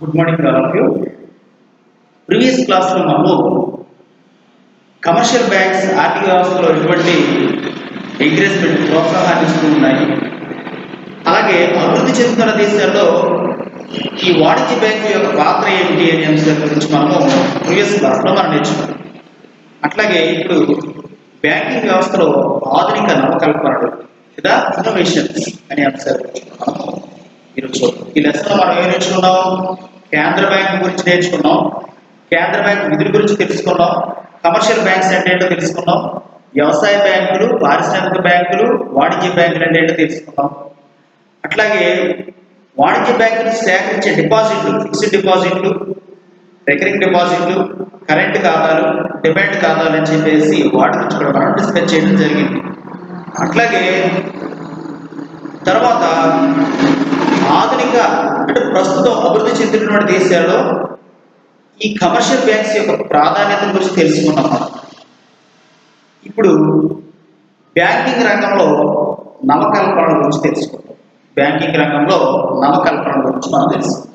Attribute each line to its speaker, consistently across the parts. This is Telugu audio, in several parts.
Speaker 1: Good morning all of you. Previous క్లాస్లో మనము కమర్షియల్ బ్యాంక్స్ ఆర్థిక వ్యవస్థలో ఎటువంటి ఎంకరేజ్మెంట్ ప్రోత్సాహాన్ని ఇస్తూ ఉన్నాయి, అలాగే అభివృద్ధి చెందుతున్న దేశాల్లో ఈ వాణిజ్య బ్యాంకు యొక్క పాత్ర ఏమిటి అనే అంశాల గురించి మనము ప్రీవియస్ క్లాస్లో మనం నేర్చుకున్నాం. అట్లాగే ఇప్పుడు బ్యాంకింగ్ వ్యవస్థలో ఆధునిక నవకల్పనలు లేదా ఇన్నోవేషన్స్ అనే అంశాల గురించి మనము ఈరోజు ఈ లెసన్లో మనం ఏం నేర్చుకున్నాం? కేంద్ర బ్యాంకు గురించి నేర్చుకున్నాం, కేంద్ర బ్యాంకు విధుల గురించి తెలుసుకున్నాం, కమర్షియల్ బ్యాంక్స్ అంటే ఏంటో తెలుసుకున్నాం, వ్యవసాయ బ్యాంకులు, పారిశ్రామిక బ్యాంకులు, వాణిజ్య బ్యాంకులు అంటే ఏంటో తెలుసుకున్నాం. అట్లాగే వాణిజ్య బ్యాంకులు సేకరించే డిపాజిట్లు, ఫిక్స్డ్ డిపాజిట్లు, రికరింగ్ డిపాజిట్లు, కరెంట్ ఖాతాలు, డిమాండ్ ఖాతాలు అని చెప్పేసి వాటి గురించి కూడా మనం డిస్కస్ చేయడం జరిగింది. అట్లాగే తర్వాత ఆధునిక అంటే ప్రస్తుతం అభివృద్ధి చెందినటువంటి దేశాల్లో ఈ కమర్షియల్ బ్యాంక్స్ యొక్క ప్రాధాన్యత గురించి తెలుసుకున్నాం మనం. ఇప్పుడు బ్యాంకింగ్ రంగంలో నవకల్పనల గురించి తెలుసుకుంటాం. బ్యాంకింగ్ రంగంలో నవకల్పనల గురించి మనం తెలుసుకుంటాం.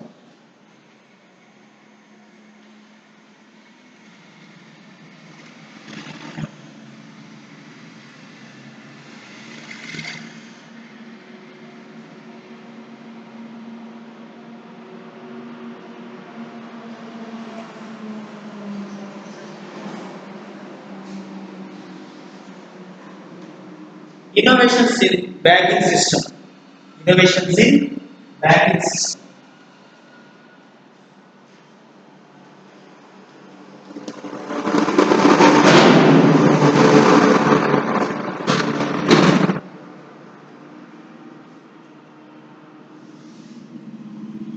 Speaker 1: Innovations in banking system. Innovations in banking system.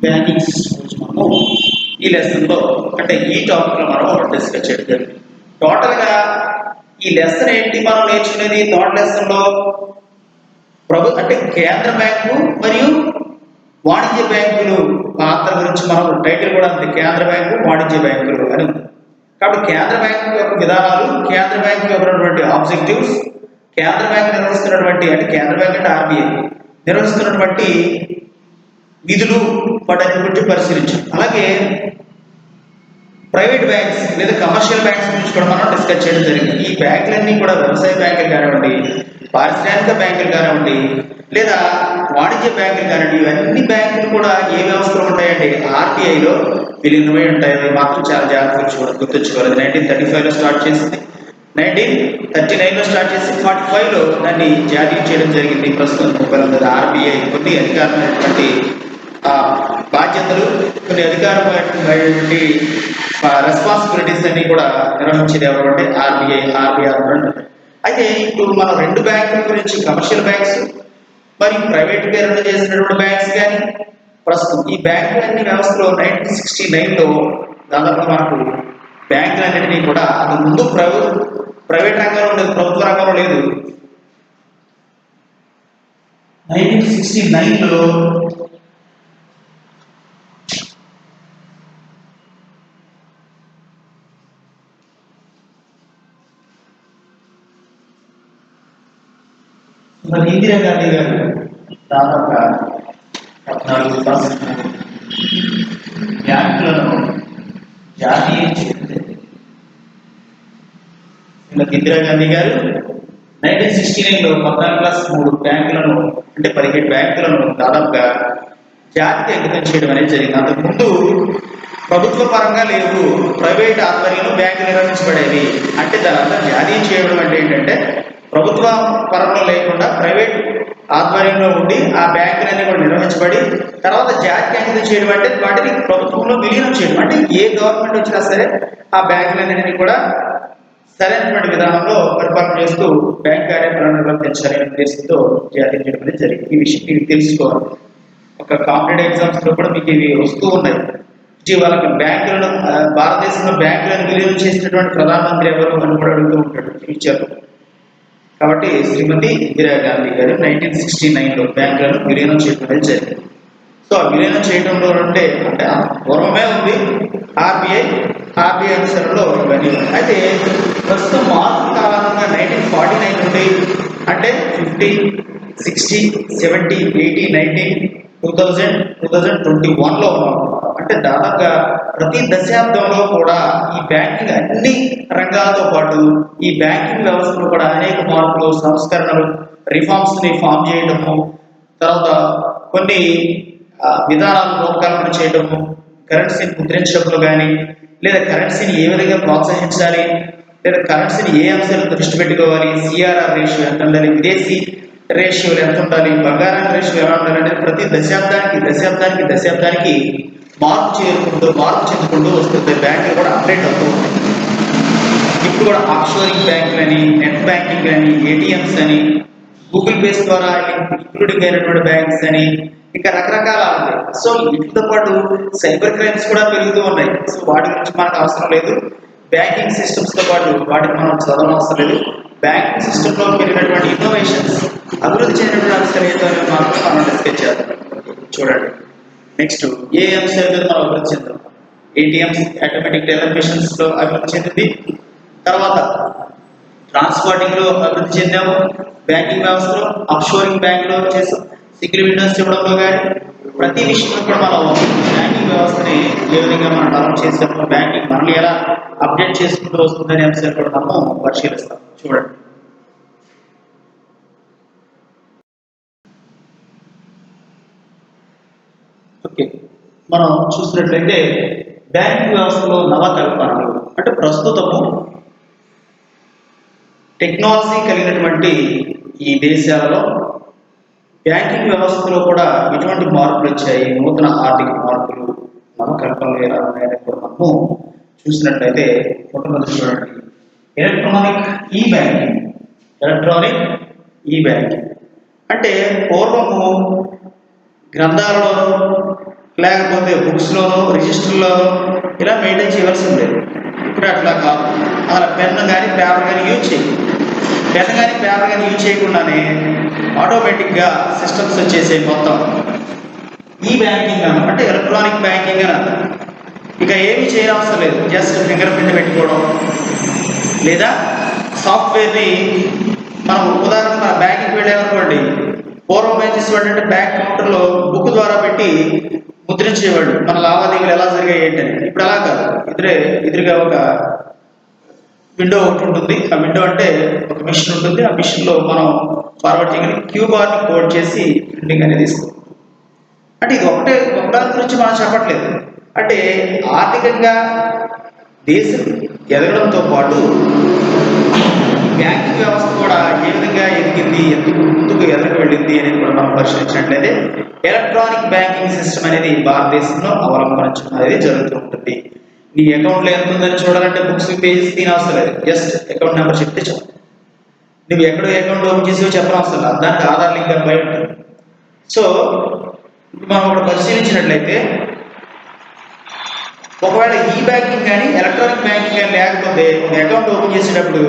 Speaker 1: Banking system గురించి మనము ఈ లెసన్లో అంటే ఈ టాపిక్లో మనం డిస్కస్ చేయడం. టోటల్గా ఈ లెసన్ ఏంటి మనం నేర్చుకునేది? థర్డ్ లెసన్లో అంటే కేంద్ర బ్యాంకు మరియు వాణిజ్య బ్యాంకులు పాత్ర గురించి మనం టైటిల్ కూడా ఉంది, కేంద్ర బ్యాంకు వాణిజ్య బ్యాంకులు అని ఉంది. కాబట్టి కేంద్ర బ్యాంకు యొక్క విధానాలు, కేంద్ర బ్యాంకు యొక్క ఆబ్జెక్టివ్స్, కేంద్ర బ్యాంకు నిర్వహిస్తున్నటువంటి అంటే కేంద్ర బ్యాంక్ అంటే ఆర్బీఐ నిర్వహిస్తున్నటువంటి విధులు వాటి గురించి పరిశీలించాం. అలాగే ప్రైవేట్ బ్యాంక్స్ లేదా కమర్షియల్ బ్యాంక్స్ గురించి కూడా మనం డిస్కస్ చేయడం జరిగింది. ఈ బ్యాంకులన్నీ కూడా వ్యవసాయ బ్యాంకులు కానివ్వండి, పారిశ్రామిక బ్యాంకులు కానివ్వండి, లేదా వాణిజ్య బ్యాంకులు కానివ్వండి, ఇవన్నీ బ్యాంకులు కూడా ఏ వ్యవస్థలో ఉంటాయండి? ఆర్బీఐలో విలీనమై ఉంటాయి. మాత్రం చాలా జాగ్రత్తగా గుర్తుంచుకోవాలి. 1935లో స్టార్ట్ చేసింది, 1939లో స్టార్ట్ చేసి 45లో దాన్ని జారీ చేయడం జరిగింది. ప్రస్తుతం ఆర్బీఐ కొన్ని అధికారమైనటువంటి బాధ్యతలు, కొన్ని అధికారమైనటువంటి రెస్పాన్సిబిలిటీస్ అన్ని కూడా నిర్వహించేది ఎవరంటే ఆర్బీఐ అయితే ఇప్పుడు మనం రెండు బ్యాంకుల గురించి, కమర్షియల్ బ్యాంక్స్ మరియు ప్రైవేట్గా రన్ చేసినటువంటి బ్యాంక్స్ కానీ ప్రస్తుతం ఈ బ్యాంకులన్నీ వ్యవస్థలో 1969లో దాదాపు మనకు బ్యాంకులన్నింటినీ కూడా అంతకు ముందు ప్రైవేట్ రంగంలో ఉండేది, ప్రభుత్వ రంగంలో లేదు. 1969లో ఇందిరాగాంధీ గారు దాదాపుగా 14% బ్యాంకులను జాతీయ ఇందిరాగాంధీ గారు 1969లో 14+3 బ్యాంకులను అంటే 17 బ్యాంకులను దాదాపుగా జాతీయ అంకితం చేయడం అనేది జరిగింది. అంతకుముందు ప్రభుత్వ పరంగా లేవు, ప్రైవేట్ ఆధ్వర్యంలో బ్యాంకులు నిర్వహించబడేవి. అంటే దాని జాతీయం చేయడం అంటే ఏంటంటే ప్రభుత్వ పరంలో లేకుండా ప్రైవేట్ ఆధ్వర్యంలో ఉండి ఆ బ్యాంకులన్నీ కూడా నిర్వహించబడి తర్వాత జాతీయ అంకితం చేయడం అంటే వాటిని ప్రభుత్వంలో విలీనం చేయడం. అంటే ఏ గవర్నమెంట్ వచ్చినా సరే ఆ బ్యాంకులన్నింటినీ కూడా సరైనటువంటి విధానంలో పరిపాలన చేస్తూ బ్యాంక్ కార్యక్రమాలను నిర్వర్తించాలనే ఉద్దేశంతో జాతీయం చేయడం అనేది జరిగింది. ఈ విషయం మీకు తెలుసుకోవాలి. ఒక కాంపిటేటివ్ ఎగ్జామ్స్లో కూడా మీకు ఇవి వస్తూ ఉన్నాయి. వాళ్ళకి బ్యాంకులను, భారతదేశంలో బ్యాంకులను విలీనం చేసినటువంటి ప్రధానమంత్రి ఎవరు అని కూడా అడుగుతూ ఉంటాడు ఫ్యూచర్లో. కాబట్టి శ్రీమతి ఇందిరాగాంధీ గారు 1969లో బ్యాంకులను విలీనం చేయడం అనేది జరిగింది. సో ఆ విలీనం చేయడంలో అంటే పూర్వమే ఉంది ఆర్బీఐ అనుసరణలో ఇవన్నీ. అయితే ప్రస్తుతం మార్పు కారణంగా 1949 నుండి అంటే 50, 60, 70, 80, 90, 2000, 2021లో ఉన్నాం. అంటే దాదాపుగా ప్రతి దశాబ్దంలో కూడా ఈ బ్యాంకింగ్ అన్ని రంగాలతో పాటు ఈ బ్యాంకింగ్ వ్యవస్థలో కూడా అనేక మార్పులు, సంస్కరణలు, రిఫార్మ్స్ ని ఫామ్ చేయడము, తర్వాత కొన్ని విధానాలు రూపకల్పన చేయడము, కరెన్సీని ముద్రించడంలో కానీ, లేదా కరెన్సీని ఏ విధంగా ప్రోత్సహించాలి, లేదా కరెన్సీని ఏ అంశాలు దృష్టి పెట్టుకోవాలి, సిఆర్ఆర్ రేషియో ఎంత ఉండాలి, విదేశీ రేషియోలు ఎంత ఉండాలి, బంగారానికి రేషియో ఎలా ఉండాలి అనేది ప్రతి దశాబ్దానికి మార్పు చెందుకుంటూ వస్తుంది. బ్యాంకులు కూడా అప్డేట్ అవుతూ ఉంటాయి. ఇప్పుడు కూడా ఆఫ్షోరింగ్ బ్యాంకులని, నెట్ బ్యాంకింగ్ అని, ఏటీఎంస్ అని, గూగుల్ పేస్ ద్వారా ఇంక్లూడింగ్ అయినటువంటి బ్యాంక్స్ అని, ఇంకా రకరకాల ఉన్నాయి. సో వీటితో పాటు సైబర్ క్రైమ్స్ కూడా పెరుగుతూ ఉన్నాయి. సో వాటి గురించి మనకు అవసరం లేదు. బ్యాంకింగ్ సిస్టమ్స్ తో పాటు వాటికి మనం చదవనవసరం లేదు. బ్యాంకింగ్ సిస్టమ్ లో పెరిగినటువంటి ఇన్నోవేషన్స్, అభివృద్ధి చెందినటువంటి అంశాలు ఏదో మాత్రం మనం డిస్కస్ చేద్దాం. చూడండి, నెక్స్ట్ ఏ అంశాల మీద మనం అభివృద్ధి చెందాం? ఏటీఎంస్, ఆటోమేటిక్ టెల్లర్ మెషిన్స్ లో అభివృద్ధి చెందింది. తర్వాత ట్రాన్స్పోర్టింగ్ లో అభివృద్ధి చెందాము. బ్యాంకింగ్ వ్యవస్థలో ఆఫ్షోరింగ్ బ్యాంక్ లో చేసాం. సింగిల్ విండోస్ ఇవ్వడంలో కానీ ప్రతి విషయంలో కూడా మనం బ్యాంకింగ్ వ్యవస్థని ఏ విధంగా మనం డెవలప్ చేసాము, బ్యాంకింగ్ మనల్ని ఎలా అప్డేట్ చేసుకుంటూ వస్తుందనే అంశాలు కూడా మనం పరిశీలిస్తాం. చూడండి, ఓకే, మనం చూసినట్లయితే బ్యాంకింగ్ వ్యవస్థలో నవకల్పనలు అంటే ప్రస్తుతము టెక్నాలజీ కలిగినటువంటి ఈ దేశాలలో బ్యాంకింగ్ వ్యవస్థలో కూడా ఎటువంటి మార్పులు వచ్చాయి, నూతన ఆర్థిక మార్పులు, నవకల్పనలు ఎలా ఉన్నాయని కూడా మనము చూసినట్లయితే మొట్టమొదటి చూడండి, ఎలక్ట్రానిక్ ఈ బ్యాంకింగ్ అంటే పూర్వము గ్రంథాలలోనూ లేకపోతే బుక్స్లోనూ రిజిస్టర్లోనూ ఇలా మెయింటైన్ చేయవలసి ఉండేది. ఇప్పుడు అట్లా కాదు. అలా పెన్ను కానీ పేపర్ కానీ యూజ్ చేయాలి. పెన్ కానీ పేపర్ కానీ యూజ్ చేయకుండానే ఆటోమేటిక్గా సిస్టమ్స్ వచ్చేసాయి మొత్తం. ఈ బ్యాంకింగ్ అంటే ఎలక్ట్రానిక్ బ్యాంకింగ్ అని అర్థం. ఇక ఏమీ చేయనవసరం లేదు, జస్ట్ ఫింగర్ ప్రింట్ పెట్టుకోవడం, లేదా సాఫ్ట్వేర్ని మనం ఉదాహరణ బ్యాంకింగ్ వెళ్ళామనుకోండి, పూర్వం ఏం చేసేవాడు అంటే బ్యాంక్ కౌంటర్లో బుక్ ద్వారా పెట్టి ముద్రించేవాడు మన లావాదేవీలు ఎలా జరిగాయి ఏంటని. ఇప్పుడు అలా కాదు, ఎదురుగా ఒక విండో ఒకటి ఉంటుంది. ఆ విండో అంటే ఒక మిషన్ ఉంటుంది. ఆ మిషన్లో మనం ఫార్వర్డ్ చేయగలి క్యూబార్ని కోడ్ చేసి ప్రింటింగ్ అనేది తీసుకుంటాం. అంటే ఇది ఒకదాని గురించి మనం చెప్పట్లేదు. అంటే ఆర్థికంగా దేశం ఎదగడంతో పాటు బ్యాంకింగ్ వ్యవస్థ కూడా ఏ విధంగా ఎదిగింది, ఎందుకు ముందుకు ఎదగ వెళ్ళింది అనేది కూడా మనం పరిశీలించినట్లయితే ఎలక్ట్రానిక్ బ్యాంకింగ్ సిస్టమ్ అనేది భారతదేశంలో అవలంబించడం అనేది జరుగుతూ ఉంటుంది. నీ అకౌంట్లో ఎంత ఉందని చూడాలంటే బుక్స్ పేజెస్ తీనవసరం లేదు, జస్ట్ అకౌంట్ నెంబర్ చెప్తే చాలు. నువ్వు ఎక్కడో అకౌంట్ ఓపెన్ చేసి చెప్పనవసరం లేదు, దానికి ఆధార్ లింక్ అయి ఉంటుంది. సో మనం ఒకటి పరిశీలించినట్లయితే ఒకవేళ ఈ బ్యాంకింగ్ కానీ ఎలక్ట్రానిక్ బ్యాంకింగ్ కానీ లేకపోతే ఒక అకౌంట్ ఓపెన్ చేసేటప్పుడు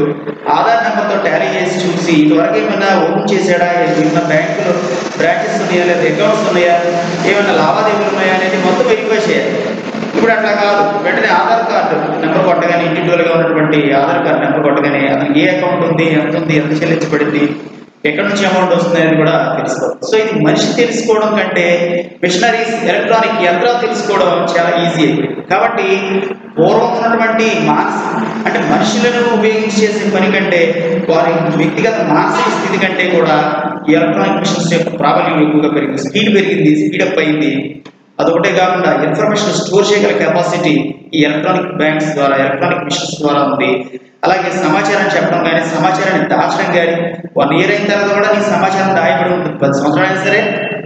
Speaker 1: ఆధార్ నెంబర్తో టాలీ చేసి చూసి ఇదివరకు ఏమైనా ఓపెన్ చేశాడా, ఏమైనా బ్యాంకులో బ్రాంచెస్ ఉన్నాయా, లేదా అకౌంట్స్ ఉన్నాయా, ఏమైనా లావాదేవీలు ఉన్నాయా అనేది మొత్తం వెరిఫై చేయాలి. ఇప్పుడు అట్లా కాదు, వెంటనే ఆధార్ కార్డు నెంబర్ కొట్టగానే, ఇండివిజువల్గా ఉన్నటువంటి ఆధార్ కార్డు నెంబర్ కొట్టగానే అతనికి ఏ అకౌంట్ ఉంది, ఎంత చెల్లించబడింది, ఎక్కడి నుంచి అమౌంట్ వస్తుంది అని కూడా తెలుసుకోవాలి. సో ఇది మనిషి తెలుసుకోవడం కంటే మిషనరీస్, ఎలక్ట్రానిక్ యంత్రాలు తెలుసుకోవడం చాలా ఈజీ అయిపోయింది. కాబట్టి పూర్వం ఉన్నటువంటి అంటే మనుషులను ఉపయోగించి చేసే పని కంటే వారి వ్యక్తిగత మానసిక స్థితి కంటే కూడా ఈ ఎలక్ట్రానిక్ మిషన్స్ యొక్క ప్రాబల్యం ఎక్కువగా పెరిగింది, స్పీడ్ పెరిగింది, స్పీడప్ అయింది. అదొకటే కాకుండా ఇన్ఫర్మేషన్ స్టోర్ చేయగల కెపాసిటీ ఈ ఎలక్ట్రానిక్ బ్యాంక్స్ ద్వారా, ఎలక్ట్రానిక్ మిషన్స్ ద్వారా ఉంది. అలాగే సమాచారాన్ని చెప్పడం కానీ, సమాచారాన్ని దాచడం కానీ, 1 year అయిన తర్వాత కూడా నీ సమాచారం దాయబడి ఉంటుంది. 10 సంవత్సరాలు అయినా సరే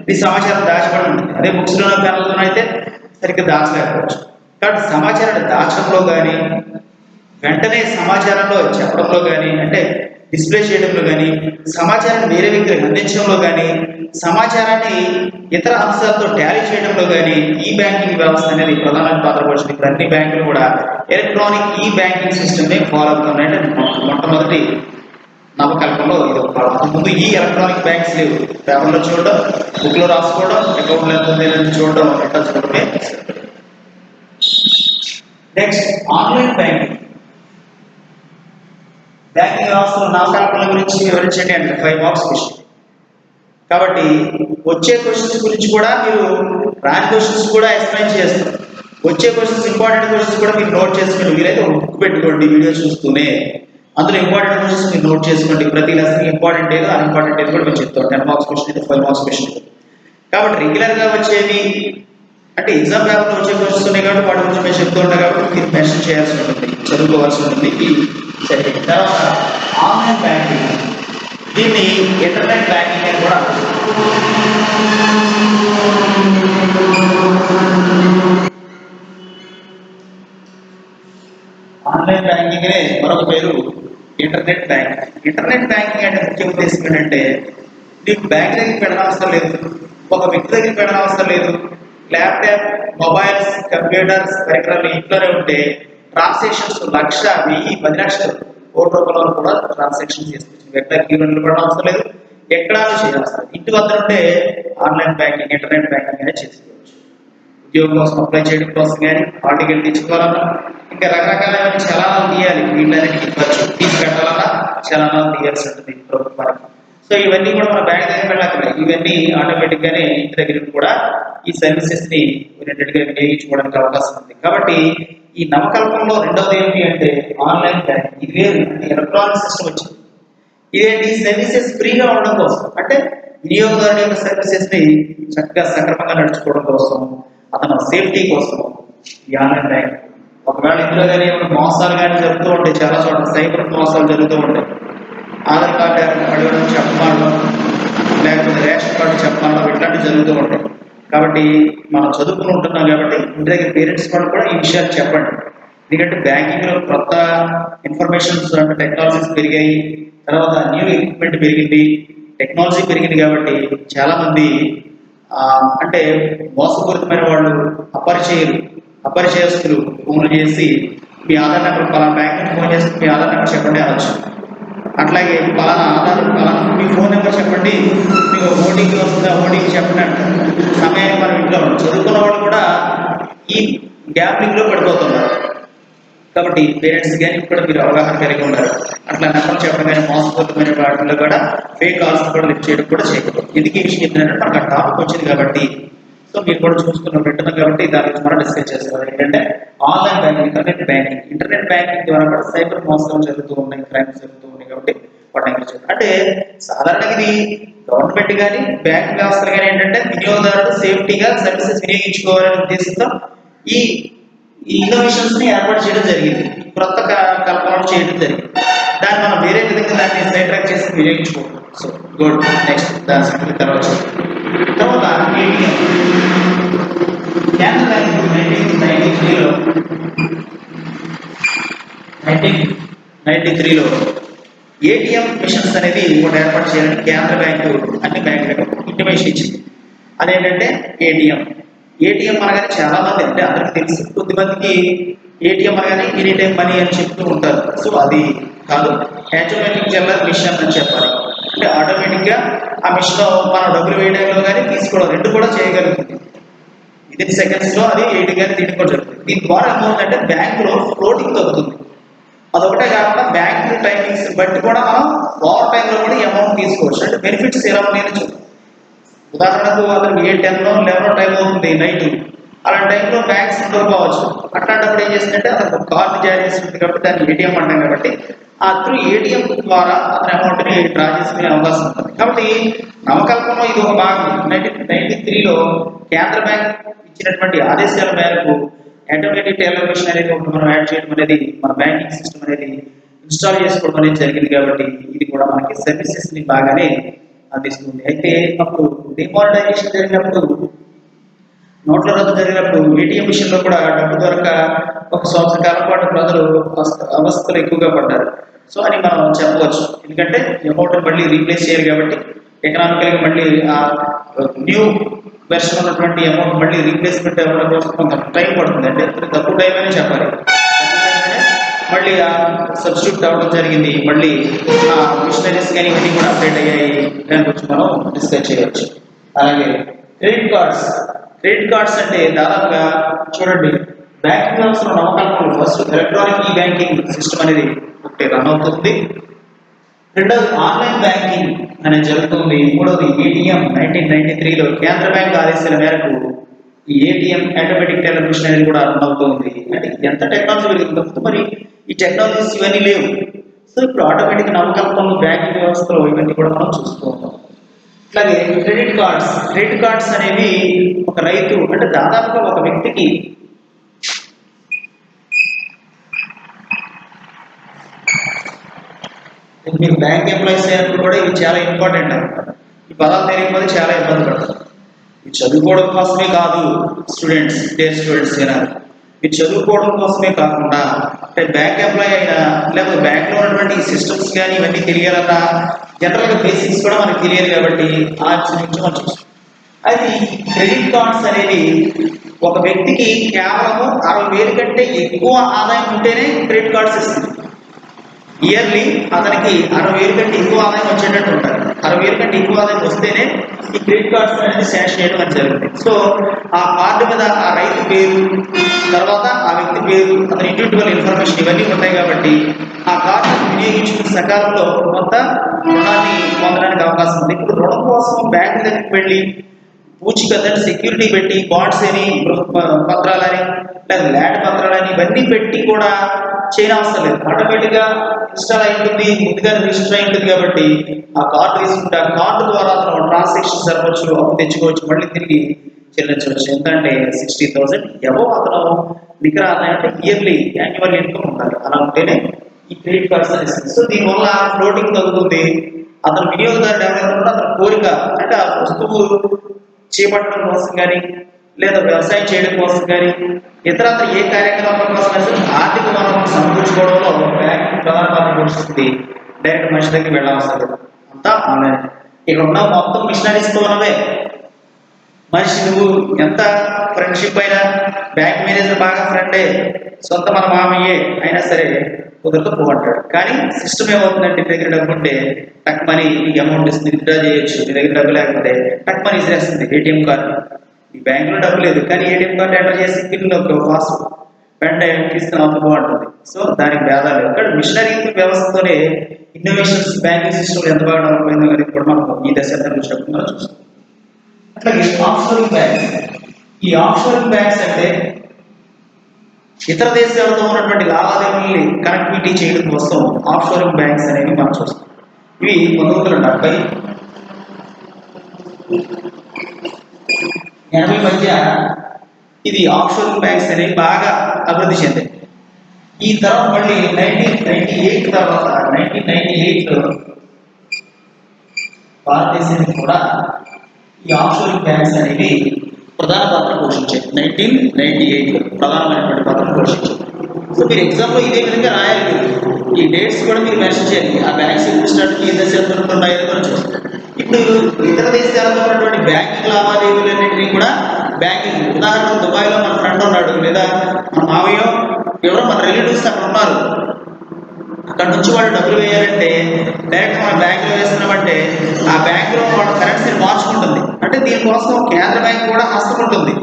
Speaker 1: నీ సమాచారం దాచబడి ఉంటుంది. అదే బుక్స్లోనో పెన్లలోనో అయితే సరిగ్గా దాచలేకపోవచ్చు. కాబట్టి సమాచారాన్ని దాచడంలో కానీ, వెంటనే సమాచారంలో చెప్పడంలో కానీ, అంటే డిస్ప్లే చేయడంలో కానీ, సమాచారాన్ని వేరే వ్యక్తులకు అందించడంలో కానీ, సమాచారాన్ని ఇతర అంశాలతో టాలీ చేయడంలో కానీ ఈ బ్యాంకింగ్ వ్యవస్థ అనేది ప్రధానమైన పాత్ర పోషిస్తుంది. ఇప్పుడు అన్ని బ్యాంకులు కూడా ఎలక్ట్రానిక్ ఈ బ్యాంకింగ్ సిస్టమ్ని ఫాలో అవుతున్నాయి. అంటే మొట్టమొదటి నవకల్పనలో ఇది ఒక భాగం. ముందు ఈ ఎలక్ట్రానిక్ బ్యాంక్స్ లేవు, పేపర్లో చూడడం, బుక్లో రాసుకోవడం, అకౌంట్లో ఎంత ఉంది చూడడం, ఎట్లా చూడడమే. Next online banking. బ్యాంకింగ్ వ్యవస్థలో నవకల్పనల గురించి వివరించండి అంటే 5 marks క్వశ్చన్. కాబట్టి వచ్చే క్వశ్చన్స్ గురించి కూడా మీరు రాని క్వశ్చన్స్ కూడా ఎక్స్ప్లెయిన్ చేస్తారు. వచ్చే క్వశ్చన్స్ ఇంపార్టెంట్ క్వశ్చన్స్ కూడా మీరు నోట్ చేసుకోండి. వీలైతే ఒక బుక్ పెట్టుకోండి వీడియో చూస్తూనే, అందులో ఇంపార్టెంట్ క్వశ్చన్స్ మీరు నోట్ చేసుకోండి. ప్రతి లెసన్ ఇంపార్టెంట్ ఏదో అన్ఇంపార్టెంట్ ఏదో కూడా మీరు చెప్తాం. 10 మార్క్స్ క్వశ్చన్ అయితే 5 మార్క్స్ క్వశ్చన్. కాబట్టి రెగ్యులర్గా వచ్చేవి అంటే ఎగ్జామ్ పేపర్లో వచ్చే క్వశ్చన్స్ ఉన్నాయి కాబట్టి వాటి గురించి మేము చెప్తూ ఉంటాం కాబట్టి మీరు మెన్షన్ చేయాల్సి ఉంటుంది, చదువుకోవాల్సి ఉంటుంది. సరే, తర్వాత ఆన్లైన్ బ్యాంకింగ్, దీన్ని ఇంటర్నెట్ బ్యాంకింగ్ అని కూడా ఆన్లైన్ బ్యాంకింగ్ అనే మరొక పేరు ఇంటర్నెట్ బ్యాంకింగ్. ఇంటర్నెట్ బ్యాంకింగ్ అంటే ముఖ్య ఉద్దేశం ఏంటంటే నీకు బ్యాంక్ దగ్గరికి వెళ్ళనవసరం లేదు, ఒక వ్యక్తి దగ్గరికి వెళ్ళనవసరం లేదు. ల్యాప్టాప్, మొబైల్స్, కంప్యూటర్స్ పరికరాలు ఇంట్లోనే ఉంటే ట్రాన్సాక్షన్స్ 1,00,000, 1,000, 10 లక్షలు, కోటి రూపాయల కూడా ట్రాన్సాక్షన్ చేసుకోవచ్చు. ఎక్కడ క్యూలో నిలబడడం అవసరం లేదు, ఎక్కడా చేయాల్సిన ఇంటి వద్ద ఉంటే ఆన్లైన్ బ్యాంకింగ్, ఇంటర్నెట్ బ్యాంకింగ్ అనేది చేసుకోవచ్చు. ఉద్యోగం కోసం అప్లై చేయడం కోసం కానీ, ఆర్టికల్ తెచ్చుకోవాలన్నా, ఇంకా రకరకాలైన చలానాలు తీయాలి, వీళ్ళకి ఖర్చు ఫీజు కట్టాలన్నా చలానాలు తీయాల్సి ఉంటుంది ప్రభుత్వానికి. సో ఇవన్నీ కూడా మన బ్యాంక్ దగ్గర వెళ్ళాలి, ఇవన్నీ ఆటోమేటిక్ గానే ఇంటి దగ్గర కూడా ఈ సర్వీసెస్ ని రెండింటిగా వినియోగించుకోవడానికి అవకాశం ఉంది. కాబట్టి ఈ నవకల్పంలో రెండవది ఏంటి అంటే ఆన్లైన్ బ్యాంకింగ్. ఇది వేరు, అంటే ఎలక్ట్రానిక్ సిస్టమ్ వచ్చింది. ఇదేంటి, సర్వీసెస్ ఫ్రీగా ఉండడం కోసం, అంటే వినియోగదారుని యొక్క సర్వీసెస్ ని చక్కగా సక్రమంగా నడుచుకోవడం కోసం, అతను సేఫ్టీ కోసం ఈ ఆన్లైన్ బ్యాంకింగ్. ఒకవేళ ఇందులో కానీ మోసాలు కానీ జరుగుతూ ఉంటాయి, చాలా చోట్ల సైబర్ మోసాలు జరుగుతూ ఉంటాయి. ఆధార్ కార్డు అడగడం, చెప్పడం, లేకపోతే రేషన్ కార్డు చెప్పడం, ఇట్లాంటివి జరుగుతూ ఉంటాయి. కాబట్టి మనం చదువుకుని ఉంటున్నాం కాబట్టి ఇంటి దగ్గర పేరెంట్స్ వాళ్ళు కూడా ఈ విషయాలు చెప్పండి. ఎందుకంటే బ్యాంకింగ్లో కొత్త ఇన్ఫర్మేషన్స్ అంటే టెక్నాలజీస్ పెరిగాయి, తర్వాత న్యూ ఎక్విప్మెంట్ పెరిగింది, టెక్నాలజీ పెరిగింది. కాబట్టి చాలామంది అంటే మోసపూరితమైన వాళ్ళు అపరిచయస్తులు ఫోన్లు చేసి మీ ఆధార్ నెంబర్ పలానా బ్యాంక్ నుంచి ఫోన్ చేసి మీ ఆధార్ నెంబర్ చెప్పండి అనొచ్చు. అట్లాగే పలానా మీ ఫోన్ నెంబర్ చెప్పండి, మీకు ఓటీపీ వస్తుందా, ఓటీపీ చెప్పండి అంటారు. సమయానికి మనం ఇంట్లో చదువుకున్న వాళ్ళు కూడా ఈ గ్యాప్లింగ్లో పడిపోతున్నారు. కాబట్టి పేరెంట్స్ కానీ కూడా మీరు అవగాహన కలిగి ఉన్నారు. అట్లా నెంబర్ చెప్పడం కానీ మోసపూరితమైన వాటిలో కూడా ఫేక్ కాల్స్ కూడా లిఫ్ట్ చేయడం కూడా చేయకూడదు. ఎందుకు ఈ విషయం ఏంటంటే మనకు ఆ టాపిక్ వచ్చింది కాబట్టి, సో మీరు కూడా చూసుకున్నాం వింటున్నాం కాబట్టి దాని గురించి మనం డిస్కస్ చేస్తాం. ఏంటంటే ఆన్లైన్ బ్యాంకింగ్, ఇంటర్నెట్ బ్యాంకింగ్ ద్వారా కూడా సైబర్ మోసాలు జరుగుతూ ఉన్నాయి, క్రైమ్స్ జరుగుతూ ఉన్నాయి. కాబట్టి వాటి అంటే సాధారణంగా ఇది గవర్నమెంట్ కానీ బ్యాంక్ వ్యవస్థలు కానీ ఏంటంటే వినియోగదారుడు సేఫ్టీగా సర్వీసెస్ వినియోగించుకోవాలనే ఉద్దేశంతో ఈ ఇన్నోవేషన్స్ ని ఏర్పాటు చేయడం జరిగింది, కొత్త కల్పనలు చేయడం జరిగింది. దాన్ని మనం వేరే విధంగా దాన్ని సైడ్ ట్రాక్ చేసి వినియోగించుకోవాలి. So good. నెక్స్ట్ దాని సంగతి తర్వాత ఏటీఎం. కేంద్ర బ్యాంకు 1993లో ఏటీఎం మిషన్స్ అనేది ఒకటి ఏర్పాటు చేయాలని కేంద్ర బ్యాంకు అన్ని బ్యాంకులకు ఇంటిమేషన్ ఇచ్చింది. అదేంటంటే ఏటీఎం అనగానే చాలా మంది, అంటే అందరికి తెలుసు, కొద్దిమందికి ఏటీఎం అనగానే ఎనీ టైం మనీ అని చెప్తూ ఉంటారు. సో అది కాదు, ఆటోమేటిక్ టెల్లర్ మిషన్ అని చెప్పాలి. అంటే ఆటోమేటిక్గా ఆ మిషన్లో మనం డబ్బులు వేయడంలో కానీ తీసుకోవడం రెండు కూడా చేయగలుగుతుంది. విదిన్ సెకండ్స్లో అది వేయడం కానీ దీనికి కూడా జరుగుతుంది. దీని ద్వారా ఏమవుతుందంటే బ్యాంకులో ఫ్లోటింగ్ తగ్గుతుంది. అదొకటే కాకుండా బ్యాంకు టైమింగ్స్ బట్టి కూడా మనం ఓవర్ టైంలో కూడా ఈ అమౌంట్ తీసుకోవచ్చు. అంటే బెనిఫిట్స్ ఎలా ఉన్నాయని చూద్దాం. ఉదాహరణకు అతనికి 8, 10, 11 టైం అవుతుంది నైట్, అలాంటి టైంలో బ్యాంక్స్ ఉండకపోవచ్చు. అట్లాంటప్పుడు ఏం చేస్తుందంటే అతను కార్డు జారీ చేస్తుంది కాబట్టి దాన్ని ఏటీఎం అంటాం. కాబట్టి ఆ త్రూ ఏటీఎం ద్వారా అతని అమౌంట్ని డ్రా చేసుకునే అవకాశం ఉంటుంది. కాబట్టి నవకల్పనలో ఇది ఒక భాగం. 1993లో కేంద్ర బ్యాంక్ ఇచ్చినటువంటి ఆదేశాల మేరకు ఆటోమేటిక్ టెల్లర్ మిషన్ అనేది ఒకటి మనం యాడ్ చేయడం అనేది, మన బ్యాంకింగ్ సిస్టమ్ అనేది ఇన్స్టాల్ చేసుకోవడం అనేది జరిగింది. కాబట్టి ఇది కూడా మనకి సర్వీసెస్ ని బాగానే అందిస్తుంది. అయితే అప్పుడు డిమానిటైజేషన్ జరిగినప్పుడు, నోట్ల రద్దు జరిగినప్పుడు ఏటీఎం మిషన్లో కూడా డబ్బు దొరక ఒక సంవత్సర కాలం పాటు ప్రజలు అవస్థలు ఎక్కువగా పడ్డారు. సో అని మనం చెప్పవచ్చు. ఎందుకంటే అమౌంట్ మళ్ళీ రీప్లేస్ చేయాలి కాబట్టి ఎకనామికల్గా మళ్ళీ ఆ న్యూ వెర్షన్ ఉన్నటువంటి అమౌంట్ మళ్ళీ రీప్లేస్మెంట్ అవ్వడం కోసం కొంత టైం పడుతుంది. అంటే తక్కువ టైం అనే చెప్పాలి. మళ్ళీ ఆ సబ్స్టిట్యూట్ అవ్వడం జరిగింది. మళ్ళీ ఆ మిషనరీస్ కానీ ఇవన్నీ కూడా అప్డేట్ అయ్యాయి. దాని గురించి మనం డిస్కస్ చేయవచ్చు. అలాగే క్రెడిట్ కార్డ్స్ అంటే దాదాపుగా చూడండి, బ్యాంకింగ్ వ్యవస్థలో నవకల్పనలు ఫస్ట్ ఎలక్ట్రానిక్ ఈ బ్యాంకింగ్ సిస్టమ్ అనేది ఒకటి రన్ అవుతుంది. రెండవది ఆన్లైన్ బ్యాంకింగ్ అనేది జరుగుతుంది. మూడవది ఏటీఎం 1993లో కేంద్ర బ్యాంక్ ఆదేశాల మేరకు ఈ ఏటీఎం ఆటోమేటిక్ టెల్లర్ మిషన్ అనేది కూడా రన్ అవుతుంది. అంటే ఎంత టెక్నాలజీ పెరుగుతుందో మరి ఈ టెక్నాలజీస్ ఇవన్నీ లేవు. సో ఇప్పుడు ఆటోమేటిక్ నమ్మకత్వంలో బ్యాంకింగ్ వ్యవస్థలో ఇవన్నీ కూడా మనం చూస్తూ ఉంటాం. ఇట్లాగే క్రెడిట్ కార్డ్స్ అనేవి ఒక రైతు అంటే దాదాపుగా ఒక వ్యక్తికి మీరు బ్యాంక్ ఎంప్లాయీస్ అయినప్పుడు కూడా ఇవి చాలా ఇంపార్టెంట్ అనమాట. ఈ పదాలు తెలియకపోతే చాలా ఇబ్బంది పడతారు. ఇది చదువుకోవడం కోసమే కాదు స్టూడెంట్స్ వినాలి. ఇది చదువుకోవడం కోసమే కాకుండా అంటే బ్యాంక్ ఎంప్లాయీ అయినా లేకపోతే బ్యాంక్లో ఉన్నటువంటి సిస్టమ్స్ కానీ ఇవన్నీ తెలియాలన్నా జనరల్గా బేసిక్స్ కూడా మనకు తెలియదు కాబట్టి ఆ నుంచి మనం చూస్తాం. అయితే ఈ క్రెడిట్ కార్డ్స్ అనేవి ఒక వ్యక్తికి కేవలము 60,000 కంటే ఎక్కువ ఆదాయం ఉంటేనే క్రెడిట్ కార్డ్స్ ఇస్తుంది. ఇయర్లీ అతనికి 60,000 కంటే ఎక్కువ ఆదాయం వచ్చేటట్టు ఉంటారు. 60,000 కంటే ఎక్కువ ఆదాయం వస్తేనే ఈ క్రెడిట్ కార్డ్స్ అనేది శాంక్షన్ చేయడం అనేది జరుగుతుంది. సో ఆ కార్డు మీద ఆ రైతు పేరు, తర్వాత ఆ వ్యక్తి పేరు, అతని ఇండివిజువల్ ఇన్ఫర్మేషన్ ఇవన్నీ ఉంటాయి కాబట్టి ఆ కార్డును వినియోగించుకున్న సకాలంలో కొంత రుణాన్ని పొందడానికి అవకాశం ఉంది. ఇప్పుడు రుణం కోసం బ్యాంకు దగ్గరికి వెళ్ళి పూచికత్తని సెక్యూరిటీ పెట్టి బాండ్స్ అని పత్రాలని లేదా ల్యాండ్ పత్రాలని ఇవన్నీ పెట్టి కూడా చేయని అవసరం లేదు. ఆటోమేటిక్గా ఇన్స్టాల్ అయి ఉంటుంది, ముందుగా రిజిస్టర్ అయి ఉంటుంది కాబట్టి ఆ కార్డు తీసుకుంటే ఆ కార్డు ద్వారా అతను ట్రాన్సాక్షన్ జరగవచ్చు, అప్పు తెచ్చుకోవచ్చు, మళ్ళీ తిరిగి చెల్లించవచ్చు. ఎందుకంటే 60,000 అబవ్ అతను నికర ఆదాయం అంటే ఇయర్లీ యాన్యువల్ ఇన్కమ్ ఉండాలి. అలా ఉంటేనే ఈ క్రెడిట్ కార్డ్స్ అనేది. సో దీనివల్ల ఫ్లోటింగ్ తగ్గుతుంది. అతను వినియోగదారుడు ఎవరైనా కూడా అతని కోరిక అంటే ఆ వస్తువు చేపట్టడం కోసం కానీ లేదా వ్యవసాయం చేయడం కోసం కానీ ఇతరత్ర ఏ కార్యక్రమం కోసం ఆర్థిక వనరులను సమకూర్చుకోవడంలో బ్యాంకింగ్ ప్రధాన పాత్ర పోషిస్తుంది. డైరెక్ట్ మనిషి దగ్గరికి వెళ్ళవలసిన లేదు, అంతా ఆన్లైన్. ఇక్కడ ఉన్న మొత్తం మిషనరీస్తో ఉన్నవే. మనిషి నువ్వు ఎంత ఫ్రెండ్షిప్ అయినా బ్యాంక్ మేనేజర్ బాగా ఫ్రెండే, సొంత మన మామయ్యే అయినా సరే కుదరదు పోగొట్టాడు. కానీ సిస్టమ్ ఏమవుతుందంటే నీ దగ్గర డబ్బు ఉంటే టక్ మనీ నీకు అమౌంట్ ఇస్తుంది, విత్డ్రా చేయొచ్చు. నీ దగ్గర డబ్బు లేకపోతే టక్ మనీ ఇసేస్తుంది ఏటీఎం కార్డు. ఈ బ్యాంకులో డబ్బు లేదు కానీ ఏటీఎం కార్డు ఎంటర్ చేసి పిన్ పాస్ వెంటనే తీసుకుని అవుతూ బాగుంటుంది. సో దానికి భేదాలు ఇక్కడ మిషనరీ వ్యవస్థతోనే ఇన్నోవేషన్స్ బ్యాంకింగ్ సిస్టమ్ ఎంత బాగా డెవలప్ అయిందో అనేది కూడా మనం ఈ దశాబ్దంలో చెప్పుకున్నా చూస్తాం. అట్లాగే ఆఫ్షోరింగ్ బ్యాంక్స్. ఈ ఆఫ్షోరింగ్ బ్యాంక్స్ అంటే ఇతర దేశాలతో ఉన్నటువంటి లావాదేవీల్ని కనెక్టివిటీ చేయడం కోసం ఆఫ్షోరింగ్ బ్యాంక్స్ అనేవి మనం చూస్తాం. ఇవి 1970, 80 మధ్య ఇది ఆఫ్షోరింగ్ బ్యాంక్స్ అనేవి బాగా అభివృద్ధి చెందాయి. ఈ తరం మళ్ళీ 1998 తర్వాత 1998లో భారతదేశానికి కూడా ఈ ఆఫ్షోరింగ్ బ్యాంక్స్ అనేవి ప్రధాన పాత్ర పోషించాయి. 1998లో ప్రధానమైనటువంటి పాత్ర పోషించాయి. సో మీరు ఎగ్జామ్లో ఇదే విధంగా రాయాలి. ఈ డేట్స్ కూడా మీరు మెన్షన్ చేయాలి. ఆ బ్యాంక్స్ స్టార్ట్ ఏ దేశాలతో ఉన్నాయో కూడా చూస్తారు. ఇప్పుడు ఇతర దేశాలతో ఉన్నటువంటి బ్యాంకింగ్ లావాదేవీలన్నింటినీ కూడా బ్యాంకింగ్ ఉదాహరణకు దుబాయ్లో మన ఫ్రెండ్ ఉన్నాడు లేదా మన మావయ్యో ఎవరో మన రిలేటివ్స్ అక్కడ ఉన్నారు. అక్కడ నుంచి వాళ్ళు డబ్బులు వేయాలంటే డైరెక్ట్ మన బ్యాంకులో వేస్తున్నామంటే ఆ బ్యాంకులో వాళ్ళ కరెన్సీని మార్చుకుంటుంది. అంటే దీనికోసం కేంద్ర బ్యాంక్ కూడా హస్తం ఉంటుంది.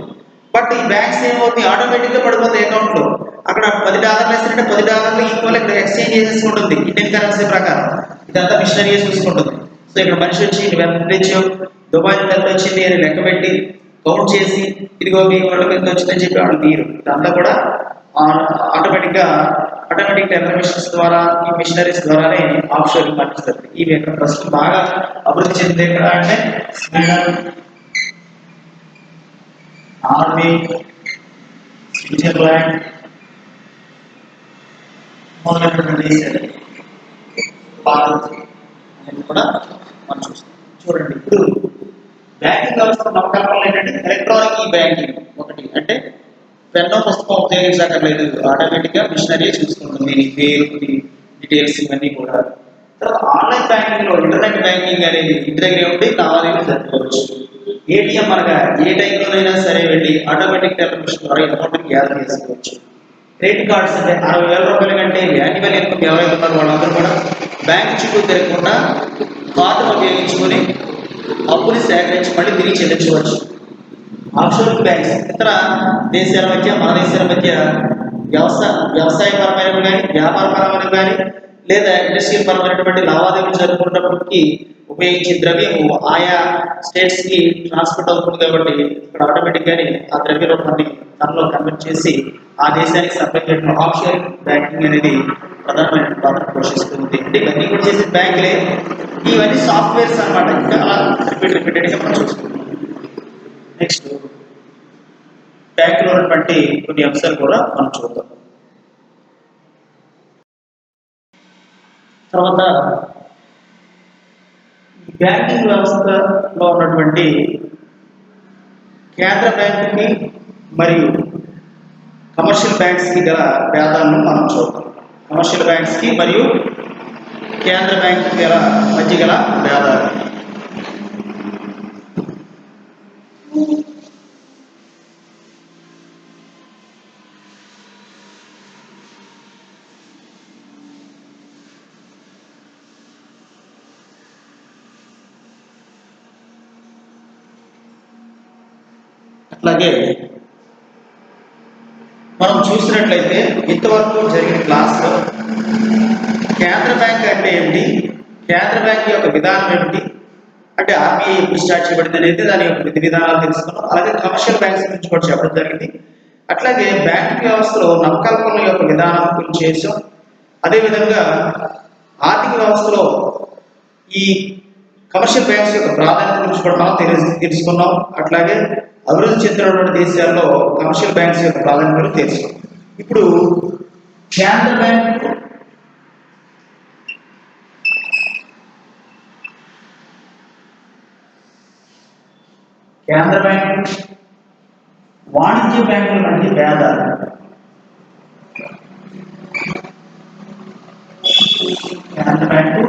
Speaker 1: బట్ ఈ బ్యాంక్స్ ఏమవుతుంది ఆటోమేటిక్గా పడిపోతాయి అకౌంట్లో. అక్కడ $10 వేస్తుంటే $10 ఈక్వల్ ఇక్కడ ఎక్స్చేంజ్ చేసేసుకుంటుంది ఇండియన్ కరెన్సీ ప్రకారం. ఇదంతా మిషనరీ చూసుకుంటుంది. సో ఇక్కడ మనిషి వచ్చి నువ్వు ఎంత తెచ్చావు, దుబాయ్ ఎంత వచ్చింది అని లెక్క పెట్టి కౌంట్ చేసి ఇదిగో మీ వాళ్ళకి ఎంత వచ్చిందని చెప్పి వాళ్ళు తీరు. ఇదంతా కూడా ఆటోమేటిక్ టెల్లర్ మిషన్స్ ద్వారా ఈ మిషనరీస్ ద్వారానే ఆఫ్ షోరింగ్ పనిస్తుంది. ఇవి యొక్క ప్రస్తుతం బాగా అభివృద్ధి చెందింది ఎక్కడ అంటే స్వీడన్, నార్వే, స్విట్జర్లాండ్ మొదలైనటువంటి దేశాలు, భారత్ అనేది కూడా మనం చూస్తాం. చూడండి ఇప్పుడు బ్యాంకింగ్ వ్యవస్థ నమ్మకాలు ఏంటంటే ఎలక్ట్రానిక్ ఈ బ్యాంకింగ్ ఒకటి అంటే పెన్నో పుస్తకం ఉపయోగించక్కర్లేదు, ఆటోమేటిక్గా మిషనరీ చూసుకుంటుంది పేరు డీటెయిల్స్ ఇవన్నీ కూడా. తర్వాత ఆన్లైన్ బ్యాంకింగ్లో ఇంటర్నెట్ బ్యాంకింగ్ అనేది ఇంటి దగ్గరే ఉండి లావాదేవీలు జరుపుకోవచ్చు. ఏటీఎం అనగా ఏ టైంలోనైనా సరే వెళ్ళి ఆటోమేటిక్ టెల్లర్ మిషన్ ద్వారా అమౌంట్ గ్యాదర్ చేసుకోవచ్చు. క్రెడిట్ కార్డ్స్ అంటే 60,000 రూపాయల కంటే యాన్యువల్ ఇన్కమ్ ఎవరైతే ఉన్నారో వాళ్ళందరూ కూడా బ్యాంకు చుట్టూ తిరగకుండా కార్డును ఉపయోగించుకొని అప్పుని సేకరించి మళ్ళీ తిరిగి చెల్లించవచ్చు. ఆఫ్షోరింగ్ బ్యాంక్స్ ఇతర దేశాల మధ్య మన దేశాల మధ్య వ్యవసాయపరమైనవి కానీ వ్యాపారపరమైనవి కానీ లేదా ఇండస్ట్రియల్ పరమైనటువంటి లావాదేవీలు జరుపుకున్నప్పటికీ ఉపయోగించే ద్రవ్యము ఆయా స్టేట్స్ కి ట్రాన్స్పోర్ట్ అవుతుంది కాబట్టి ఇక్కడ ఆటోమేటిక్ గానే ఆ ద్రవ్య రూపాన్ని తనలో కన్వర్ట్ చేసి ఆ దేశానికి సప్లై చేయడం ఆఫ్షోర్ బ్యాంకింగ్ అనేది ప్రధానమైన పాత్ర పోషిస్తుంది. అంటే ఇవన్నీ కూడా చేసే బ్యాంకులే, ఇవన్నీ సాఫ్ట్వేర్స్ అన్నమాట. ఇంకా అలా రిపీటెడ్గా మనం చూసుకుంటాం. నెక్స్ట్ బ్యాంకులో ఉన్నటువంటి కొన్ని అంశాలు కూడా మనం చూద్దాం. తర్వాత బ్యాంకింగ్ వ్యవస్థలో ఉన్నటువంటి కేంద్ర బ్యాంకుకి మరియు కమర్షియల్ బ్యాంక్స్కి గల భేదాలను మనం చూద్దాం. కమర్షియల్ బ్యాంక్స్కి మరియు కేంద్ర బ్యాంకుకి గల మధ్య గల భేదాలు. అట్లాగే మనం చూసినట్లయితే ఇంతవరకు జరిగిన క్లాస్లో కేంద్ర బ్యాంక్ అంటే ఏమిటి, కేంద్ర బ్యాంక్ యొక్క విధానం ఏమిటి, అంటే ఆర్బీఐ ఎప్పుడు స్టార్ట్ చేయబడింది అనేది దాని యొక్క విధి విధానాలు తెలుసుకున్నాం. అలాగే కమర్షియల్ బ్యాంక్స్ గురించి కూడా చెప్పడం జరిగింది. అట్లాగే బ్యాంకింగ్ వ్యవస్థలో నవకల్పనల యొక్క విధానం గురించి చేసాం. అదేవిధంగా ఆర్థిక వ్యవస్థలో ఈ కమర్షియల్ బ్యాంక్స్ యొక్క ప్రాధాన్యత గురించి కూడా మనం తెలుసుకున్నాం. అట్లాగే అభివృద్ధి చెందినటువంటి దేశాల్లో కమర్షియల్ బ్యాంక్స్ యొక్క ప్రాధాన్యతను తెలుసుకున్నాం. ఇప్పుడు కేంద్ర బ్యాంక్ వాణిజ్య బ్యాంకుల మధ్య భేదాలు. కేంద్ర బ్యాంకు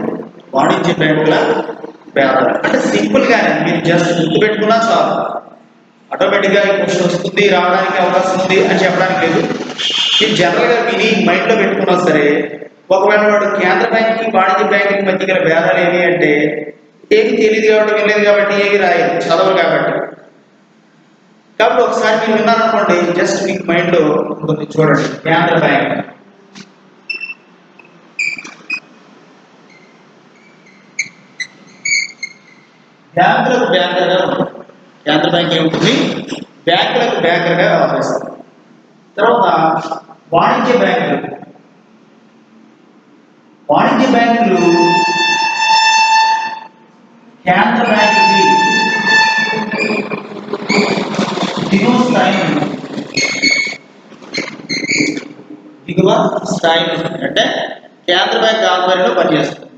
Speaker 1: వాణిజ్య బ్యాంకుల భేదాలు అంటే సింపుల్ గానే మీరు జస్ట్ గుర్తుపెట్టుకున్నా చాలు. ఆటోమేటిక్గా ఈ క్వశ్చన్ వస్తుంది, రావడానికి అవకాశం ఉంది అని చెప్పడానికి లేదు. మీరు జనరల్గా విని మైండ్లో పెట్టుకున్నా సరే, ఒకవేళ వాడు కేంద్ర బ్యాంక్కి వాణిజ్య బ్యాంకుకి మధ్య గల భేదాలు ఏమి అంటే ఏమి తెలియదు కాబట్టి, వినలేదు కాబట్టి, ఏమి రాయదు, చదవరు కాబట్టి. కాబట్టి ఒకసారి మీరు విన్నారనుకోండి, జస్ట్ మీకు మైండ్లో ఉంటుంది. చూడండి, కేంద్ర బ్యాంక్ బ్యాంకులకు బ్యాంకర్గా ఉంటుంది. కేంద్ర బ్యాంక్ ఏముంటుంది, బ్యాంకులకు బ్యాంకర్గా వ్యవహరిస్తుంది. తర్వాత వాణిజ్య బ్యాంకులు కేంద్ర బ్యాంకుకి దిగువ స్థాయిలో అంటే కేంద్ర బ్యాంక్ ఆధ్వర్యంలో పనిచేస్తుంది.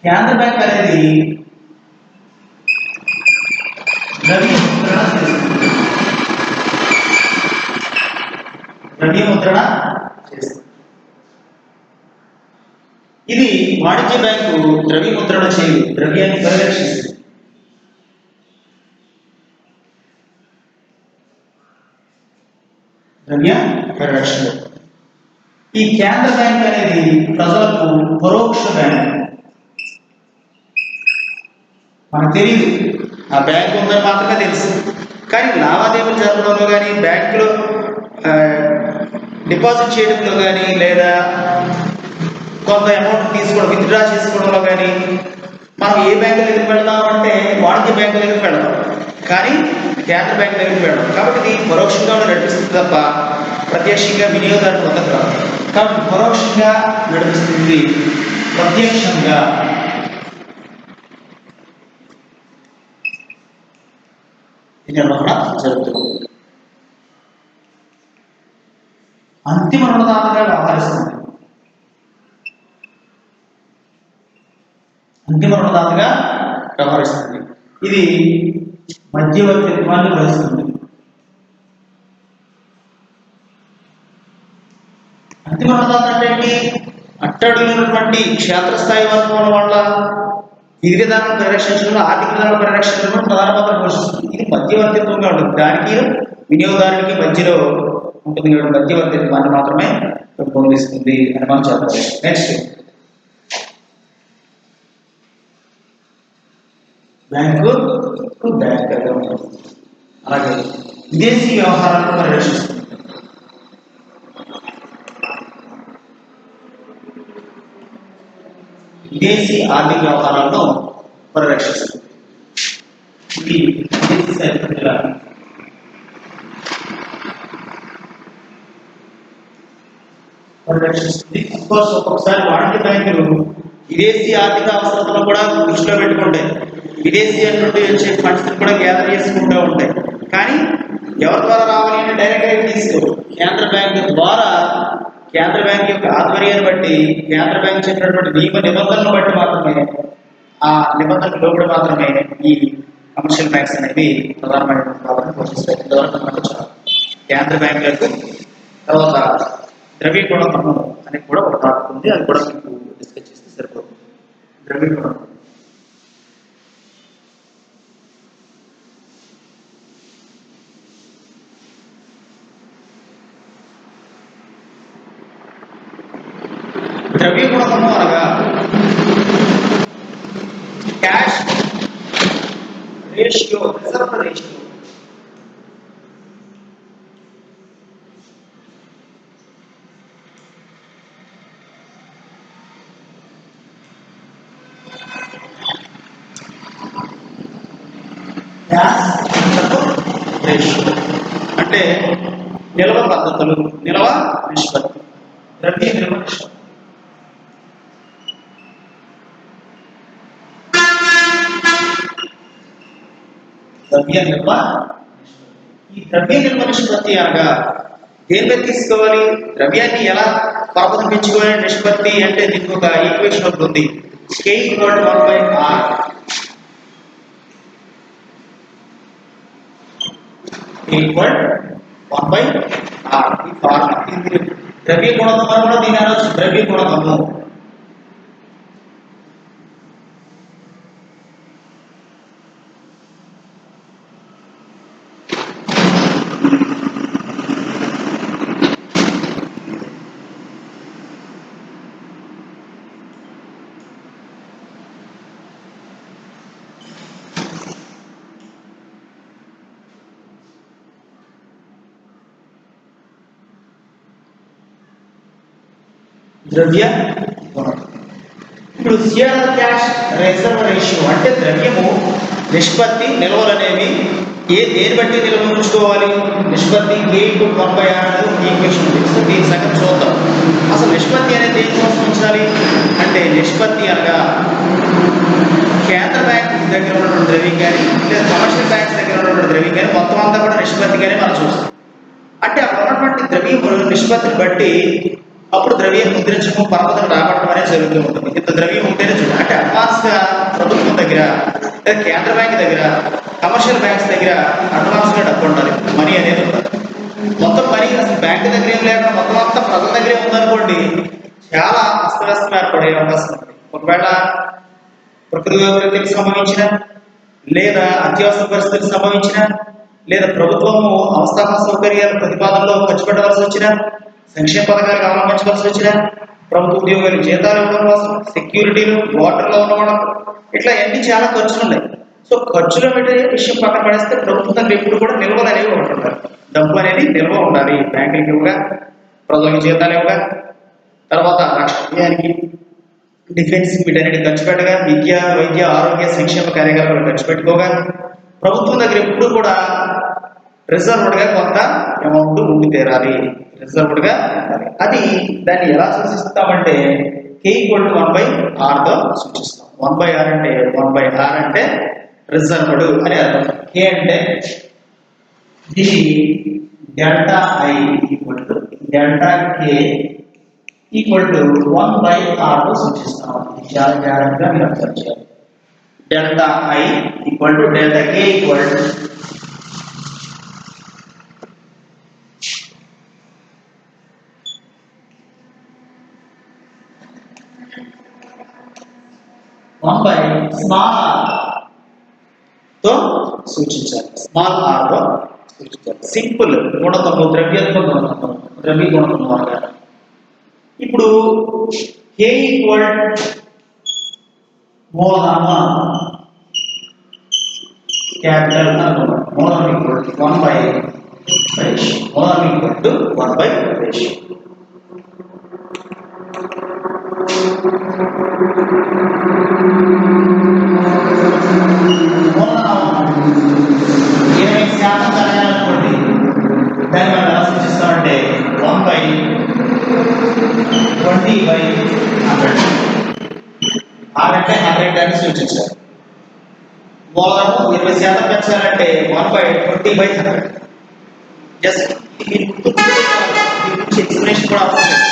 Speaker 1: కేంద్ర బ్యాంక్ అనేది ద్రవ్య ముద్రణ చేస్తుంది. ఇది వాణిజ్య బ్యాంకు ద్రవ్య ముద్రణ చేయదు, ద్రవ్యాన్ని పరిరక్షిస్తుంది. ద్రవ్య పరిరక్షణ. ఈ కేంద్ర బ్యాంక్ అనేది ప్రజలకు పరోక్ష బ్యాంక్. మనకు తెలియదు, ఆ బ్యాంక్ ఉందని మాత్రమే తెలుసు. కానీ లావాదేవీలు జరపడంలో కానీ, బ్యాంకులో డిపాజిట్ చేయడంలో కానీ, లేదా కొంత అమౌంట్ తీసుకోవడం, విత్డ్రా చేసుకోవడంలో కానీ మనం ఏ బ్యాంకు దగ్గరికి వెళ్దామంటే వాణిజ్య బ్యాంకు దగ్గరికి వెళ్దాం, కానీ కేంద్ర బ్యాంకు దగ్గరికి వెళ్దాం. కాబట్టి ఇది పరోక్షంగా నడిపిస్తుంది తప్ప ప్రత్యక్షంగా వినియోగదారుడు పొందదు కాదు. కాబట్టి పరోక్షంగా నడిపిస్తుంది, ప్రత్యక్షంగా నిర్వహణ జరుగుతుంది. అంతిమ రుణదాతగా వ్యవహరిస్తుంది. ఇది మధ్యవర్తిత్వాన్ని వహిస్తుంది. అంతిమ రుణదాత అంటే ఏంటి? అట్టడుగునటువంటి క్షేత్రస్థాయి వర్గం వల్ల విధి విధానం పరిరక్షించడంలో, ఆర్థిక విధానం పరిరక్షించడంలో ప్రధాన పాత్ర పోషిస్తుంది. ఇది మధ్యవర్తిత్వంగా ఉంటుంది. దానికి వినియోగదారునికి మధ్యలో ఉంటుంది కాబట్టి మధ్యవర్తిత్వాన్ని మాత్రమే పొందిస్తుంది అని మనం చెప్పాలి. నెక్స్ట్ బ్యాంకు బ్యాంకర్గా ఉంటుంది. అలాగే విదేశీ వ్యవహారాలను పరిరక్షిస్తుంది. విదేశీ ఆర్థిక వ్యవహారాలను పరిరక్షిస్తుంది. ఇది విదేశీ సరిహద్దుల పరిరక్షిస్తుంది. అఫ్కోర్స్ ఒక్కొక్కసారి వాణిజ్య బ్యాంకులు విదేశీ ఆర్థిక అవసరాలను కూడా దృష్టిలో పెట్టుకుంటాయి. విదేశీ నుండి వచ్చే ఫండ్స్ కూడా గ్యాదర్ చేసుకుంటూ ఉంటాయి. కానీ ఎవరి ద్వారా రావాలి అంటే డైరెక్ట్గా తీసుకో కేంద్ర బ్యాంకు ద్వారా, కేంద్ర బ్యాంక్ యొక్క ఆధ్వర్యాన్ని బట్టి, కేంద్ర బ్యాంక్ చెప్పినటువంటి నియమ నిబంధనలను బట్టి మాత్రమే, ఆ నిబంధనలు లోబడి మాత్రమే ఈ కమర్షియల్ బ్యాంక్స్ అనేవి ప్రధానమైన పాత్రను పోషిస్తాయి. ఇంతవరకు చాలు. కేంద్ర బ్యాంకులకు తర్వాత ద్రవ్యగుణ పన్ను అనేది కూడా ఒక టాపిక్ ఉంది, అది కూడా మీకు డిస్కస్ చేస్తే సరిపోతుంది. ద్రవ్యగుణ ద్రవ్యగుణ పన్ను అనగా క్యాష్ రేషియో, రిజర్వ్ రేషియో. అంటే నిల్వ పద్ధతులు, నిల్వ నిష్పత్తి, ద్రవ్య నిల్వ నిష్పత్తి. ద్రవ్య నిల్వ ఈ ద్రవ్య నిల్వ నిష్పత్తి అనగా దేనిపై తీసుకోవాలి, ద్రవ్యాన్ని ఎలా పరపతి పెంచుకోవాలి నిష్పత్తి అంటే దీనికి ఒక ఈక్వేషన్ ఒకటి ఉంది. K = 1/r. Equal 1/r. ఈ ఫార్ములా ద్రవ్య గుణకం కూడా దీని అనొచ్చు, ద్రవ్య గుణకము. ద్రవ్య గుణకం. ఇప్పుడు సిఆర్ క్యాష్ రిజర్వ్ రేషియో అంటే ద్రవ్యము నిష్పత్తి, నిల్వలు అనేవి దేని బట్టి నిల్వ ఉంచుకోవాలి, నిష్పత్తి K/1/r అనేది ఈక్వేషన్ ఉంది. సో దీని సంగతి చూద్దాం. అసలు నిష్పత్తి అనేది దేనికోసం ఉంచాలి అంటే, నిష్పత్తి అనగా కేంద్ర బ్యాంక్ దగ్గర ఉన్నటువంటి ద్రవ్యం కానీ లేదా కమర్షియల్ బ్యాంక్స్ దగ్గర ఉన్నటువంటి ద్రవ్యం కానీ మొత్తం అంతా కూడా నిష్పత్తిగానే మనం చూస్తాం. అంటే అక్కడ ఉన్నటువంటి ద్రవ్యములు నిష్పత్తిని బట్టి అప్పుడు ద్రవ్యం ముద్రించడం, పరపతిని రాబట్టడం అనేది జరుగుతూ ఉంటుంది. ఇంత ద్రవ్యం ఉంటేనే చూడండి. అంటే అడ్వాన్స్ గా ప్రభుత్వం దగ్గర లేదా కేంద్ర బ్యాంక్ దగ్గర, కమర్షియల్ బ్యాంక్స్ దగ్గర అడ్వాన్స్ గా డబ్బు ఉండాలి, మనీ అనేది ఉండాలి. మొత్తం మనీ అసలు బ్యాంక్ దగ్గర ఏం లేకుండా మొత్తం అంతా ప్రజల దగ్గరే ఉందనుకోండి, చాలా అస్తవ్యస్తం ఏర్పడే అవకాశం ఉంది. ఒకవేళ ప్రకృతి వైపరీత్యానికి సంభవించిన, లేదా అత్యవసర పరిస్థితులకు సంభవించిన, లేదా ప్రభుత్వము అవస్థాపన సౌకర్యాల ప్రతిపాదనలో ఖర్చు పెట్టవలసి వచ్చిన, సంక్షేమ పథకాలకు అవలంబించవలసి వచ్చిన, ప్రభుత్వ ఉద్యోగులకు జీతాలు ఇవ్వడం కోసం, సెక్యూరిటీలు, వాటర్లో ఉన్నవాళ్ళం, ఇట్లా అన్ని చాలా ఖర్చులు ఉన్నాయి. సో ఖర్చుల విషయం పక్కన పడేస్తే ప్రభుత్వం దగ్గర ఎప్పుడు కూడా నిల్వలు అనేవి ఉంటుంటారు. డబ్బు అనేది నిల్వ ఉండాలి. బ్యాంకులకి ఇవ్వగా, ప్రజలకు జీతాలు ఇవ్వగా, తర్వాత రాష్ట్రానికి డిఫెన్స్ వీటన్నిటి ఖర్చు పెట్టగా, విద్య, వైద్య, ఆరోగ్య, సంక్షేమ కార్యకలాపాలు ఖర్చు పెట్టుకోగా, ప్రభుత్వం దగ్గర ఎప్పుడు కూడా రిజర్వ్డ్గా కొంత అమౌంట్ ఉండి తీరాలి. రిజర్వ్డ్గా అది దాన్ని ఎలా సూచిస్తామంటే K = 1/r తో సూచిస్తాం. 1/r అంటే 1/r అంటే రిజర్వ్డ్ అని అర్థం. K అంటే ఇది delta I delta K = 1/r తో సూచిస్తాం. ఇది చాలా జాగ్రత్తగా మీరు అర్థం చేయాలి. Delta I delta K small r తో సూచించాలి. స్మాల్ r తో సూచించాలి. సింపుల్ గుణకము, ద్రవ్యత్వ గుణకము, ద్రవ్య గుణకము అంటారు. ఇప్పుడు K మూలధనము క్యాపిటల్ అనుకున్నాం. మూలధనం 1/రేషియో. మూలధనం 1/రేషియో. మూలధనం 20% పెరగాలనుకోండి, దాన్ని మనం ఎలా సూచిస్తామంటే 1/20/100. R అంటే 100 అని సూచించాలి. మూలధనం 20% పెంచాలంటే 1/20/100. జస్ట్ ఇది ఎక్స్ప్లెనేషన్ కూడా అవసరం లేదు.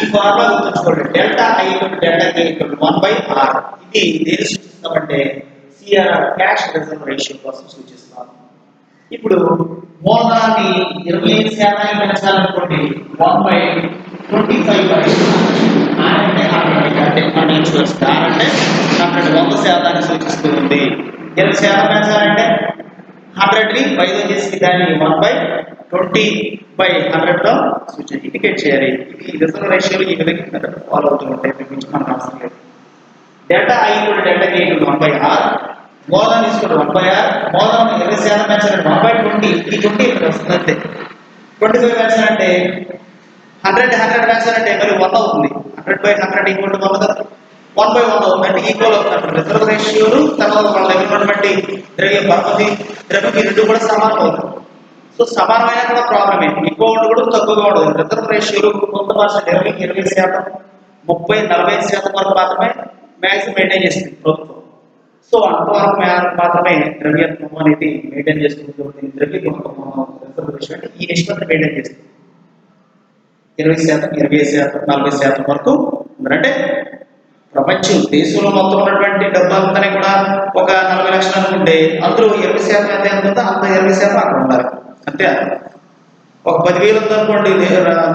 Speaker 1: ఈ ఫార్ములా గుర్తుంచుకోండి. Delta I delta K 1/r. ఇది దేని సూచిస్తామంటే సిఆర్ఆర్ క్యాష్ రిజర్వ్ రేషియో కోసం సూచిస్తాం. ఇప్పుడు మూలధనాన్ని 25% పెంచాలనుకోండి 1/25/100 అంటే 100 అంటే ఇన్సూరెన్స్ అంటే 100% సూచిస్తుంది. 20% పెంచాలంటే 100ని 5 చేసి దాన్ని 1/20/100 సూచన ఇండికేట్ చేయాలి. ఇది రిజర్వ్ రేషియోలు ఈ విధంగా ఫాలో అవుతూ ఉంటాయి. మనకు అవసరం లేదు. Delta I delta K 1/r. మూలధనం తీసుకుంటే 1/r. మూలధనం 20% పెంచాలంటే 1/20. ఈ 20 ఇక్కడ వస్తుంది అంతే. 25 పెంచాలంటే 100 పెంచాలంటే మరి 100 అవుతుంది. 100/100 ఈక్వల్ టు 100 కదా. 1/100 అవుతుంది అంటే ఈక్వల్ అవుతుంది. రిజర్వ్ రేషియోలు తర్వాత వాళ్ళ దగ్గర ఉన్నటువంటి ద్రవ్య పరపతి ద్రవ్యం ఈ రెండు కూడా సమానం అవుతుంది. సో సమానమైన కూడా ప్రాబ్లమే. ఎక్కువ ఉండకూడదు, తక్కువగా ఉండదు. రిజర్వ్ రేషియోలు కొంత పర్సెంట్ 20% 30-40% వరకు మాత్రమే మ్యాక్సిమం మెయింటైన్ చేస్తుంది ప్రభుత్వం. సో అంతవరకు మాత్రమే ద్రవ్యత్వం అనేది మెయింటైన్ చేస్తుంది. ద్రవ్య రిజర్వ్ రేషియో అంటే ఈ నిష్పత్తి మెయింటైన్ చేస్తుంది. 20%, 20%, 40% వరకు అంటే ప్రపంచం దేశంలో మొత్తం ఉన్నటువంటి డబ్బంతా కూడా ఒక 40 లక్షలు అనుకుంటే అందులో 20% ఎంత ఉంటుందో అంత 20% అక్కడ ఉండాలి అంతే. ఒక 10,000 ఉందనుకోండి,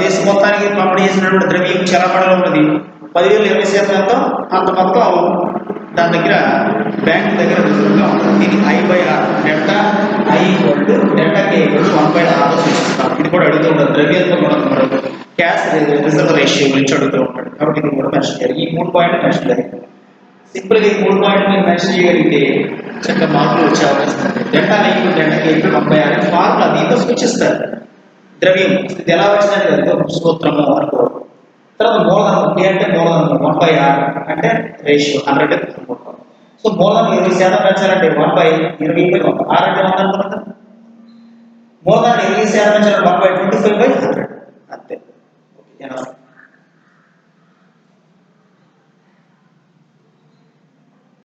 Speaker 1: దేశం మొత్తానికి పంపిణీ చేసినటువంటి ద్రవ్యం చలామణిలో ఉన్నది 10,000 20% ఎంతో అంత మొత్తం దాని దగ్గర బ్యాంక్ దగ్గర రిజర్వ్గా ఉంటుంది. దీనికి I/R delta I delta K 1/r సూచిస్తాం. ఇది కూడా అడుగుతూ ఉంటారు. ద్రవ్యత్వ గుణకం క్యాష్ రిజర్వ్ రేషియో గురించి అడుగుతూ ఉంటాడు. కాబట్టి ఇది కూడా మెన్షన్ చేయాలి. ఈ 3 పాయింట్లు మెన్షన్ చేయాలి. సింపుల్గా ఈ 3 పాయింట్లు మీరు మెన్షన్ చేయగలిగితే చక్కగా మార్కులు వచ్చే అవకాశం ఉంది. Delta I delta K 1/r formula దీంతో సూచిస్తారు ద్రవ్యం. ఇది ఎలా వచ్చిందంటే అది సూత్రము అనుకో. తర్వాత మూలధనం అంటే మూలధనం 1/r అంటే రేషియో 100. సో మూలధనం 20% పెంచాలంటే 1/20/100. R అంటే 100 అనుకున్నాం కదా. మూలధనం 20% పెంచాలంటే 1/25/100.